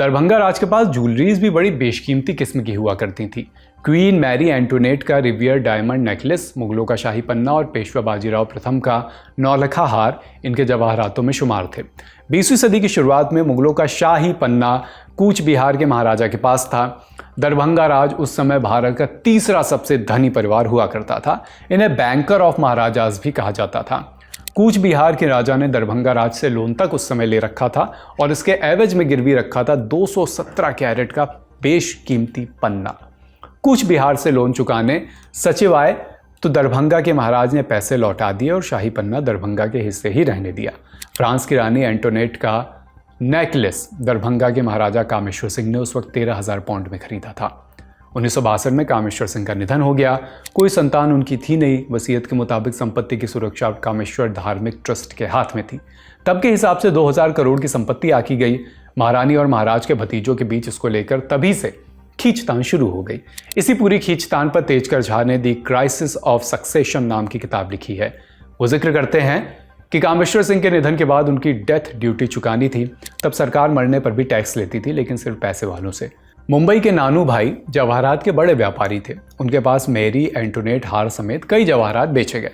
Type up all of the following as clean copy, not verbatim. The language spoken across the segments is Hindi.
दरभंगा राज के पास ज्वेलरीज भी बड़ी बेशकीमती किस्म की हुआ करती थी। क्वीन मैरी एंटोनेट का रिवियर डायमंड नेकलेस, मुगलों का शाही पन्ना और पेशवा बाजीराव प्रथम का नौलखा हार इनके जवाहरातों में शुमार थे। 20वीं सदी की शुरुआत में मुगलों का शाही पन्ना कूच बिहार के महाराजा के पास था। दरभंगा राज उस समय भारत का तीसरा सबसे धनी परिवार हुआ करता था। इन्हें बैंकर ऑफ महाराजाज भी कहा जाता था। कूच बिहार के राजा ने दरभंगा राज से लोन तक उस समय ले रखा था और इसके एवज में गिरवी रखा था 217 कैरेट का बेशकीमती पन्ना। कूच बिहार से लोन चुकाने सचिव आए तो दरभंगा के महाराज ने पैसे लौटा दिए और शाही पन्ना दरभंगा के हिस्से ही रहने दिया। फ्रांस की रानी एंटोनेट का नेकलेस दरभंगा के महाराजा कामेश्वर सिंह ने उस वक्त 13,000 पाउंड में खरीदा था। 1962 में कामेश्वर सिंह का निधन हो गया। कोई संतान उनकी थी नहीं। वसीयत के मुताबिक संपत्ति की सुरक्षा कामेश्वर धार्मिक ट्रस्ट के हाथ में थी। तब के हिसाब से 2000 करोड़ की संपत्ति आकी गई। महारानी और महाराज के भतीजों के बीच इसको लेकर तभी से खींचतान शुरू हो गई। इसी पूरी खींचतान पर तेजकर झा ने द क्राइसिस ऑफ सक्सेशन नाम की किताब लिखी है। वो जिक्र करते हैं कि कामेश्वर सिंह के निधन के बाद उनकी डेथ ड्यूटी चुकानी थी। तब सरकार मरने पर भी टैक्स लेती थी, लेकिन सिर्फ पैसे वालों से। मुंबई के नानू भाई जवाहरात के बड़े व्यापारी थे। उनके पास मेरी एंटोनेट हार समेत कई जवाहरात बेचे गए।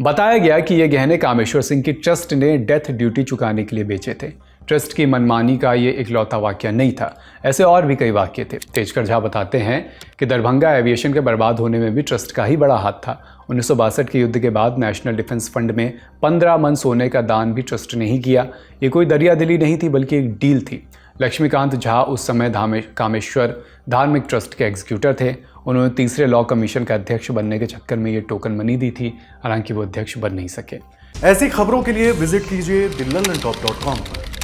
बताया गया कि ये गहने कामेश्वर सिंह की ट्रस्ट ने डेथ ड्यूटी चुकाने के लिए बेचे थे। ट्रस्ट की मनमानी का ये इकलौता वाकया नहीं था, ऐसे और भी कई वाकये थे। तेजकर झा बताते हैं कि दरभंगा एविएशन के बर्बाद होने में भी ट्रस्ट का ही बड़ा हाथ था। 1962 के युद्ध के बाद नेशनल डिफेंस फंड में 15 मन सोने का दान भी ट्रस्ट ने ही किया। ये कोई दरिया दिली नहीं थी, बल्कि एक डील थी। लक्ष्मीकांत झा उस समय कामेश्वर धार्मिक ट्रस्ट के एग्जीक्यूटर थे। उन्होंने तीसरे लॉ कमीशन का अध्यक्ष बनने के चक्कर में ये टोकन मनी दी थी, हालांकि वो अध्यक्ष बन नहीं सके। ऐसी खबरों के लिए विजिट कीजिए theLondonTop.com पर।